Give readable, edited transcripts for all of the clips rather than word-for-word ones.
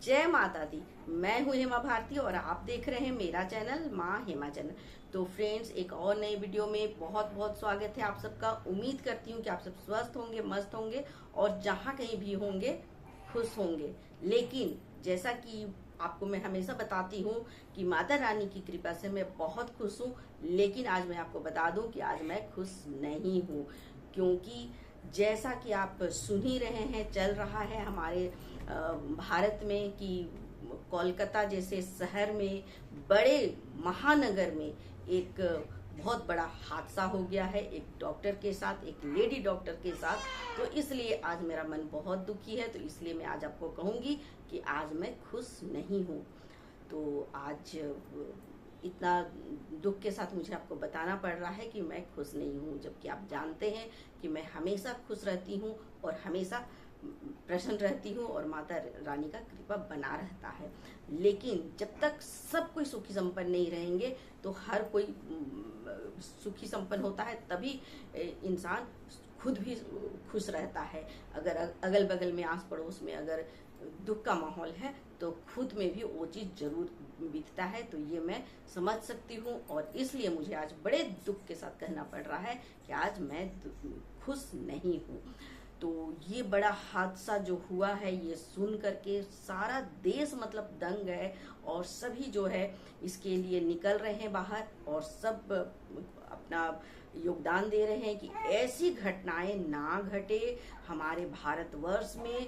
जय माता दी। मैं हूँ हेमा भारती और आप देख रहे हैं मेरा चैनल माँ हेमा चैनल। तो फ्रेंड्स, एक और नई वीडियो में बहुत बहुत स्वागत है आप सबका। उम्मीद करती हूँ कि आप सब स्वस्थ होंगे, मस्त होंगे और जहाँ कहीं भी होंगे खुश होंगे। लेकिन जैसा कि आपको मैं हमेशा बताती हूँ कि माता रानी की कृपा से मैं बहुत खुश हूँ, लेकिन आज मैं आपको बता दूँ कि आज मैं खुश नहीं हूँ। क्योंकि जैसा कि आप सुन ही रहे हैं, चल रहा है हमारे भारत में कि कोलकाता जैसे शहर में, बड़े महानगर में एक बहुत बड़ा हादसा हो गया है एक डॉक्टर के साथ, एक लेडी डॉक्टर के साथ। तो इसलिए आज मेरा मन बहुत दुखी है। तो इसलिए मैं आज आपको कहूंगी कि आज मैं खुश नहीं हूँ। तो आज इतना दुख के साथ मुझे आपको बताना पड़ रहा है कि मैं खुश नहीं हूँ, जबकि आप जानते हैं कि मैं हमेशा खुश रहती हूँ और हमेशा प्रसन्न रहती हूँ और माता रानी का कृपा बना रहता है। लेकिन जब तक सब कोई सुखी संपन्न नहीं रहेंगे तो हर कोई सुखी संपन्न होता है, तभी इंसान खुद भी खुश रहता है। अगर अगल बगल में, आस पड़ोस में अगर दुख का माहौल है तो खुद में भी वो चीज जरूर बीतता है। तो ये मैं समझ सकती हूँ और इसलिए मुझे आज बड़े दुख के साथ कहना पड़ रहा है कि आज मैं खुश नहीं हूँ। तो ये बड़ा हादसा जो हुआ है, ये सुन करके सारा देश मतलब दंग है और सभी जो है इसके लिए निकल रहे हैं बाहर और सब अपना योगदान दे रहे हैं कि ऐसी घटनाएं ना घटे हमारे भारतवर्ष में।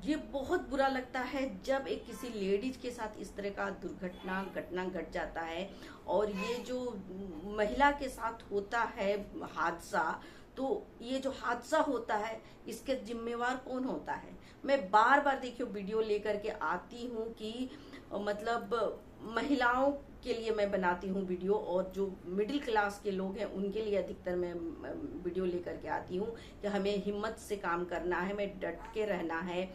ये बहुत बुरा लगता है जब एक किसी लेडीज के साथ इस तरह का घटना घट जाता है। और ये जो महिला के साथ होता है हादसा, तो ये जो हादसा होता है इसके जिम्मेवार कौन होता है? मैं बार बार देखियो वीडियो लेकर के आती हूँ कि मतलब महिलाओं के लिए मैं बनाती हूँ वीडियो, और जो मिडिल क्लास के लोग हैं उनके लिए अधिकतर मैं वीडियो लेकर के आती हूँ कि हमें हिम्मत से काम करना है, हमें डट के रहना है,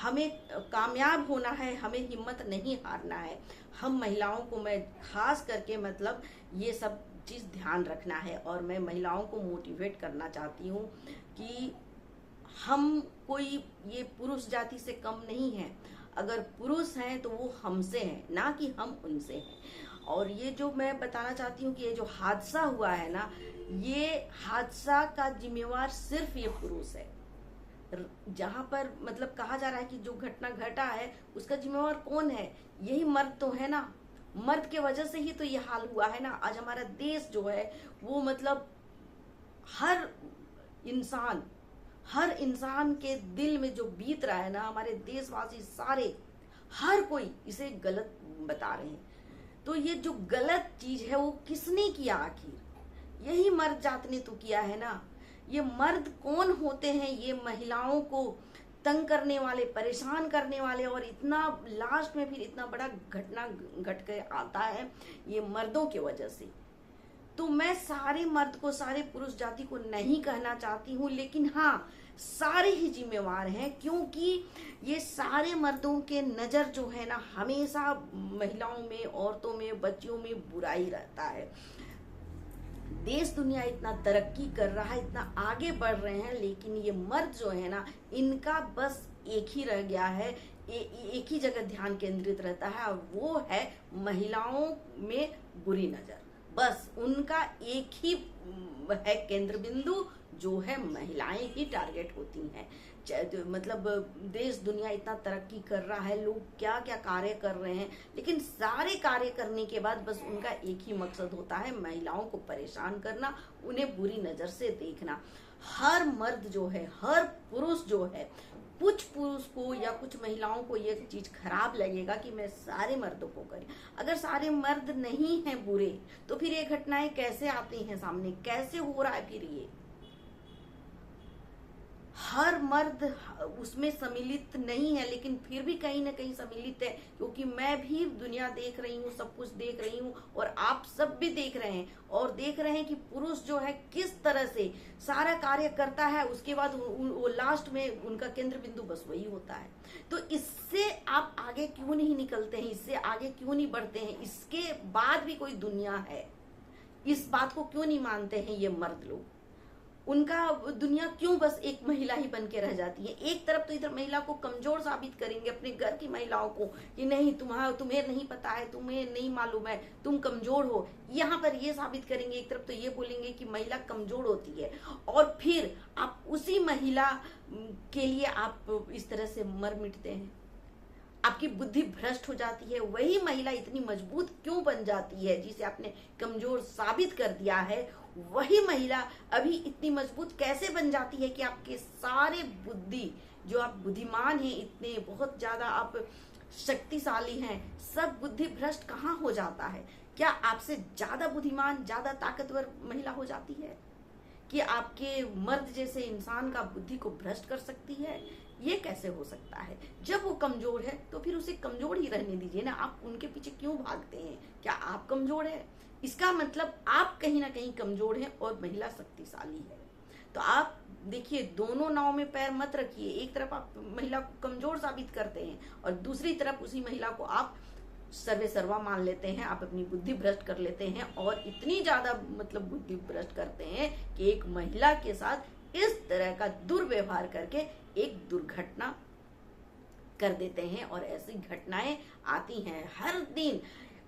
हमें कामयाब होना है, हमें हिम्मत नहीं हारना है। हम महिलाओं को मैं खास करके मतलब ये सब चीज ध्यान रखना है और मैं महिलाओं को मोटिवेट करना चाहती हूँ कि हम कोई ये पुरुष जाति से कम नहीं है। अगर पुरुष हैं तो वो हमसे हैं, ना कि हम उनसे हैं। और ये जो मैं बताना चाहती हूँ कि ये जो हादसा हुआ है ना, ये हादसा का जिम्मेवार सिर्फ ये पुरुष है। जहां पर मतलब कहा जा रहा है कि जो घटना घटा है उसका जिम्मेवार कौन है? यही मर्द तो है ना। मर्द के वजह से ही तो ये हाल हुआ है ना। आज हमारा देश जो है वो मतलब हर इंसान के दिल में जो बीत रहा है ना, हमारे देशवासी सारे हर कोई इसे गलत बता रहे हैं। तो ये जो गलत चीज है वो किसने किया? आखिर यही मर्द जात ने तो किया है ना। ये मर्द कौन होते हैं? ये महिलाओं को तंग करने वाले, परेशान करने वाले, और इतना लास्ट में फिर इतना बड़ा घटना घट के आता है ये मर्दों की वजह से। तो मैं सारे मर्द को, सारे पुरुष जाति को नहीं कहना चाहती हूँ, लेकिन हाँ सारे ही जिम्मेवार हैं, क्योंकि ये सारे मर्दों के नजर जो है ना हमेशा महिलाओं में, औरतों में, बच्चियों में बुराई रहता है। देश दुनिया इतना तरक्की कर रहा है, इतना आगे बढ़ रहे हैं, लेकिन ये मर्द जो है ना इनका बस एक ही रह गया है, एक ही जगह ध्यान केंद्रित रहता है और वो है महिलाओं में बुरी नजर। बस उनका एक ही है केंद्र बिंदु, जो है महिलाएं ही टारगेट होती हैं। मतलब देश दुनिया इतना तरक्की कर रहा है, लोग क्या क्या कार्य कर रहे हैं, लेकिन सारे कार्य करने के बाद बस उनका एक ही मकसद होता है, महिलाओं को परेशान करना, उन्हें बुरी नजर से देखना। हर मर्द जो है, हर पुरुष जो है, कुछ पुरुष को या कुछ महिलाओं को ये चीज खराब लगेगा कि मैं सारे मर्दों को करें। अगर सारे मर्द नहीं हैं बुरे तो फिर ये घटनाएं कैसे आती हैं सामने? कैसे हो रहा है फिर ये? हर मर्द उसमें सम्मिलित नहीं है, लेकिन फिर भी कहीं ना कहीं सम्मिलित है, क्योंकि मैं भी दुनिया देख रही हूँ, सब कुछ देख रही हूँ और आप सब भी देख रहे हैं। और देख रहे हैं कि पुरुष जो है किस तरह से सारा कार्य करता है, उसके बाद वो लास्ट में उनका केंद्र बिंदु बस वही होता है। तो इससे आप आगे क्यों नहीं निकलते हैं? इससे आगे क्यों नहीं बढ़ते हैं? इसके बाद भी कोई दुनिया है, इस बात को क्यों नहीं मानते हैं ये मर्द लोग? उनका दुनिया क्यों बस एक महिला ही बन के रह जाती है। एक तरफ तो इधर महिला को कमजोर साबित करेंगे अपने घर की महिलाओं को कि नहीं, तुम्हें नहीं पता है, तुम्हें नहीं मालूम है, तुम कमजोर हो। यहाँ पर ये साबित करेंगे, एक तरफ तो ये बोलेंगे कि महिला कमजोर होती है, और फिर आप उसी महिला के लिए आप इस तरह से मर मिटते हैं। आपकी बुद्धि भ्रष्ट हो जाती है। वही महिला इतनी मजबूत क्यों बन जाती है जिसे आपने कमजोर साबित कर दिया है, वही महिला अभी इतनी मजबूत कैसे बन जाती है कि आपके सारे बुद्धि, जो आप बुद्धिमान हैं, इतने बहुत ज्यादा आप शक्तिशाली हैं, सब बुद्धि भ्रष्ट कहाँ हो जाता है? क्या आपसे ज्यादा बुद्धिमान, ज्यादा ताकतवर महिला हो जाती है कि आपके मर्द जैसे इंसान का बुद्धि को भ्रष्ट कर सकती है? ये कैसे हो सकता है? जब वो कमजोर है तो फिर उसे कमजोर ही रहने दीजिए ना। आप उनके पीछे क्यों भागते हैं? क्या आप कमजोर है? इसका मतलब आप कहीं ना कहीं कमजोर हैं और महिला शक्तिशाली है। तो आप देखिए, दोनों नाव में पैर मत रखिए। एक तरफ आप महिला को कमजोर साबित करते हैं और दूसरी तरफ उसी महिला को आप सर्वे सर्वा मान लेते हैं, आप अपनी बुद्धि भ्रष्ट कर लेते हैं, और इतनी ज्यादा मतलब बुद्धि भ्रष्ट करते हैं कि एक महिला के साथ इस तरह का दुर्व्यवहार करके एक दुर्घटना कर देते हैं। और ऐसी घटनाएं आती हैं हर दिन।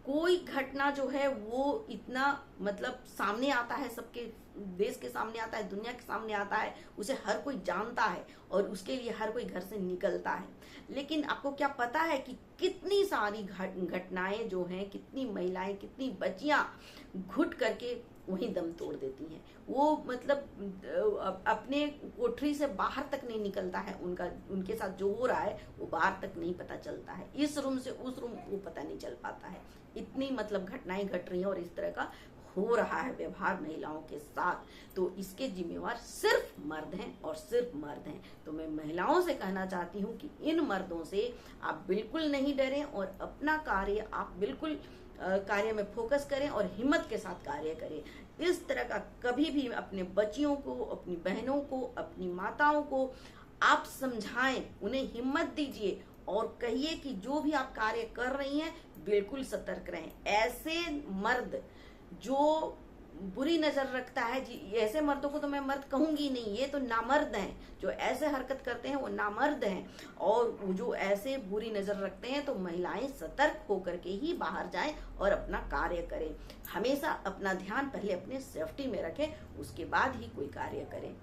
कोई घटना जो है वो इतना मतलब सामने आता है, सबके देश के सामने आता है, दुनिया के सामने आता है, उसे हर कोई जानता है और उसके लिए हर कोई घर से निकलता है। लेकिन आपको क्या पता है कि कितनी सारी घटनाएं जो हैं, कितनी महिलाएं, कितनी बच्चियां घुट करके वहीं दम तोड़ देती हैं। वो मतलब अपने कोठरी से बाहर तक नहीं निकलता है, उनके साथ जो हो रहा है वो बाहर तक नहीं पता चलता है, इस रूम से उस रूम वो पता नहीं चल पाता है। इतनी मतलब घटनाएं घट रही हैं और इस तरह का हो रहा है व्यवहार महिलाओं के साथ। तो इसके जिम्मेवार सिर्फ मर्द हैं और सिर्फ मर्द हैं। तो मैं महिलाओं से कहना चाहती हूँ कि इन मर्दों से आप बिल्कुल नहीं डरें और अपना कार्य आप बिल्कुल कार्य में फोकस करें और हिम्मत के साथ कार्य करें। इस तरह का कभी भी अपने बच्चियों को, अपनी बहनों को, अपनी माताओं को आप समझाएं, उन्हें हिम्मत दीजिए और कहिए कि जो भी आप कार्य कर रही हैं बिल्कुल सतर्क रहें। ऐसे मर्द जो बुरी नजर रखता है जी, ऐसे मर्दों को तो मैं मर्द कहूंगी नहीं, ये तो नामर्द हैं। जो ऐसे हरकत करते हैं वो नामर्द हैं, और जो ऐसे बुरी नजर रखते हैं तो महिलाएं सतर्क होकर के ही बाहर जाएं और अपना कार्य करें। हमेशा अपना ध्यान पहले अपने सेफ्टी में रखें, उसके बाद ही कोई कार्य करें।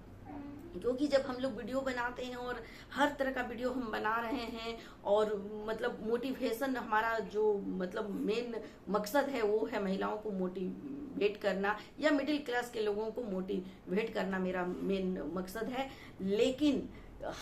क्योंकि जब हम लोग वीडियो बनाते हैं और हर तरह का वीडियो हम बना रहे हैं और मतलब मोटिवेशन हमारा जो मतलब मेन मकसद है वो है महिलाओं को मोटिवेट करना, या मिडिल क्लास के लोगों को मोटिवेट करना मेरा मेन मकसद है। लेकिन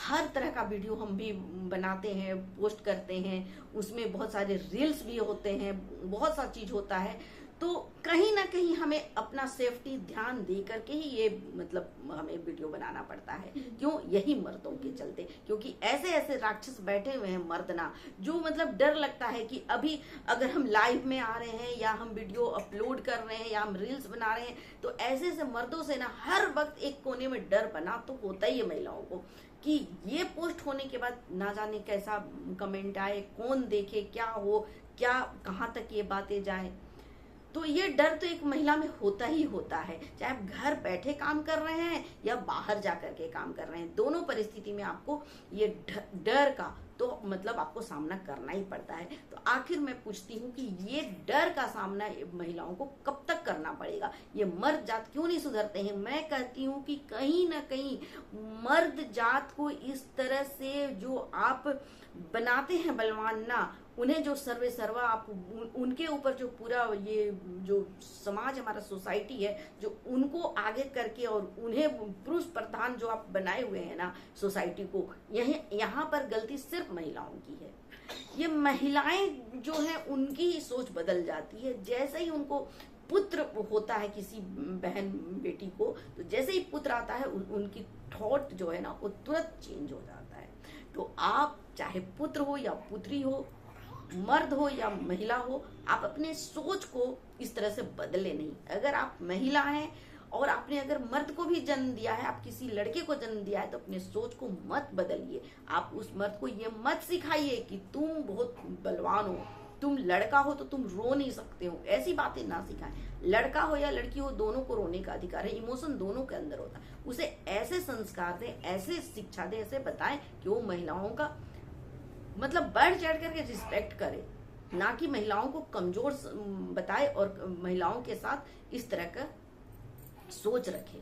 हर तरह का वीडियो हम भी बनाते हैं, पोस्ट करते हैं, उसमें बहुत सारे रील्स भी होते हैं, बहुत सा चीज होता है। तो कहीं ना कहीं हमें अपना सेफ्टी ध्यान दे करके ही ये मतलब हमें वीडियो बनाना पड़ता है। क्यों? यही मर्दों के चलते, क्योंकि ऐसे ऐसे राक्षस बैठे हुए हैं मर्दना, जो मतलब डर लगता है कि अभी अगर हम लाइव में आ रहे हैं या हम वीडियो अपलोड कर रहे हैं या हम रील्स बना रहे हैं, तो ऐसे ऐसे मर्दों से ना हर वक्त एक कोने में डर बना तो होता ही है महिलाओं को कि ये पोस्ट होने के बाद ना जाने कैसा कमेंट आए, कौन देखे, क्या हो, क्या कहाँ तक ये बातें जाए। तो ये डर तो एक महिला में होता ही होता है, चाहे आप घर बैठे काम कर रहे हैं या बाहर जाकर के काम कर रहे हैं, दोनों परिस्थिति में आपको ये डर का तो मतलब आपको सामना करना ही पड़ता है। तो आखिर मैं पूछती हूँ कि ये डर का सामना महिलाओं को कब तक करना पड़ेगा? ये मर्द जात क्यों नहीं सुधरते हैं? मैं कहती हूँ कि कहीं ना कहीं मर्द जात को इस तरह से जो आप बनाते हैं बलवान ना, उन्हें जो सर्वे सर्वा आप उनके ऊपर जो पूरा ये जो समाज हमारा सोसाइटी है जो उनको आगे करके और उन्हें पुरुष प्रधान जो आप बनाए हुए हैं ना सोसाइटी को, यहाँ पर गलती सिर्फ महिलाओं की है। ये महिलाएं जो हैं उनकी ही सोच बदल जाती है। जैसे ही उनको पुत्र होता है किसी बहन बेटी को, तो जैसे ही पुत्र आता है उनकी थॉट जो है ना वो तुरंत चेंज हो जाता है। तो आप चाहे पुत्र हो या पुत्री हो, मर्द हो या महिला हो, आप अपने सोच को इस तरह से बदले नहीं। अगर आप महिला हैं और आपने अगर मर्द को भी जन्म दिया है, आप किसी लड़के को जन्म दिया है, तो अपने सोच को मत बदलिए। आप उस मर्द को ये मत सिखाइए कि तुम बहुत बलवान हो, तुम लड़का हो तो तुम रो नहीं सकते हो, ऐसी बातें ना सिखाएं। लड़का हो या लड़की हो, दोनों को रोने का अधिकार है, इमोशन दोनों के अंदर होता है। उसे ऐसे संस्कार दें, ऐसे शिक्षा दें, ऐसे बताएं कि वो महिलाओं का मतलब बढ़ चढ़ करके रिस्पेक्ट करे, ना कि महिलाओं को कमजोर बताए और महिलाओं के साथ इस तरह का सोच रखे।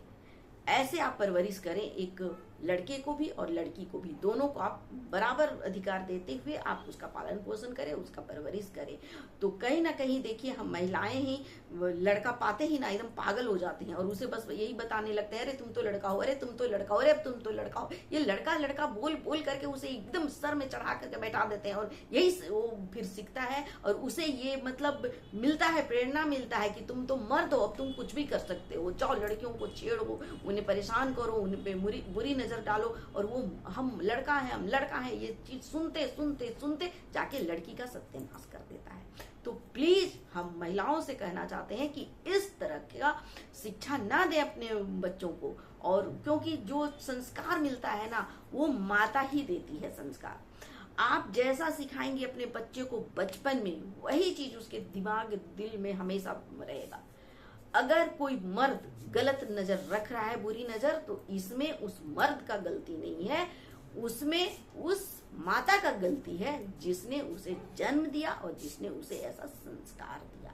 ऐसे आप परवरिश करें एक लड़के को भी और लड़की को भी, दोनों को आप बराबर अधिकार देते हुए आप उसका पालन पोषण करें, उसका परवरिश करें। तो कहीं ना कहीं देखिए, हम महिलाएं ही लड़का पाते ही ना एकदम पागल हो जाती हैं और उसे बस यही बताने लगते हैं, अरे तुम तो लड़का हो, अरे तुम तो लड़का हो, अरे तुम तो लड़का हो। ये लड़का लड़का बोल बोल करके उसे एकदम सर में चढ़ा करके बैठा देते हैं और यही वो फिर सीखता है और उसे ये मतलब मिलता है, प्रेरणा मिलता है कि तुम तो मर्द हो, अब तुम कुछ भी कर सकते हो, जाओ लड़कियों को छेड़ो, उन्हें परेशान करो, उन पे बुरी नजर डालो। और वो हम लड़का है ये चीज सुनते सुनते सुनते जाके लड़की का सत्यानाश कर देता है। तो प्लीज हम महिलाओं से कहना चाहते हैं कि इस तरह का शिक्षा ना दे अपने बच्चों को, और क्योंकि जो संस्कार मिलता है ना, वो माता ही देती है संस्कार। आप जैसा सिखाएंगे अपने बच्चे को बचपन में, वही चीज उसके दिमाग दिल में हमेशा रहेगा। अगर कोई मर्द गलत नजर रख रहा है, बुरी नजर, तो इसमें उस मर्द का गलती नहीं है, उसमें उस माता का गलती है जिसने उसे जन्म दिया और जिसने उसे ऐसा संस्कार दिया।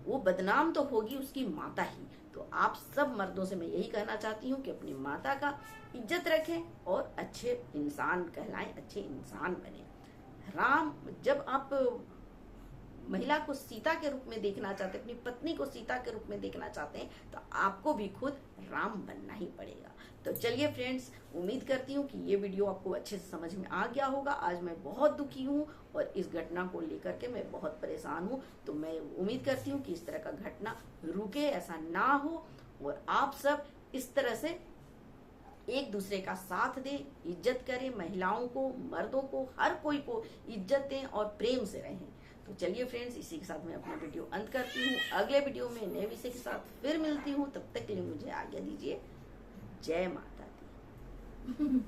वो बदनाम तो होगी उसकी माता ही। तो आप सब मर्दों से मैं यही कहना चाहती हूँ कि अपनी माता का इज्जत रखें और अच्छे इंसान कहलाएं, अच्छे इंसान बने। राम, जब आप महिला को सीता के रूप में देखना चाहते हैं, अपनी पत्नी को सीता के रूप में देखना चाहते हैं, तो आपको भी खुद राम बनना ही पड़ेगा। तो चलिए फ्रेंड्स, उम्मीद करती हूँ कि ये वीडियो आपको अच्छे से समझ में आ गया होगा। आज मैं बहुत दुखी हूँ और इस घटना को लेकर के मैं बहुत परेशान हूँ। तो मैं उम्मीद करती हूँ कि इस तरह का घटना रुके, ऐसा ना हो, और आप सब इस तरह से एक दूसरे का साथ दें, इज्जत करें, महिलाओं को, मर्दों को, हर कोई को इज्जत दें और प्रेम से रहें। तो चलिए फ्रेंड्स, इसी के साथ मैं अपना वीडियो अंत करती हूँ। अगले वीडियो में नए विषय के साथ फिर मिलती हूँ। तब तक के लिए मुझे आज्ञा दीजिए। जय माता दी।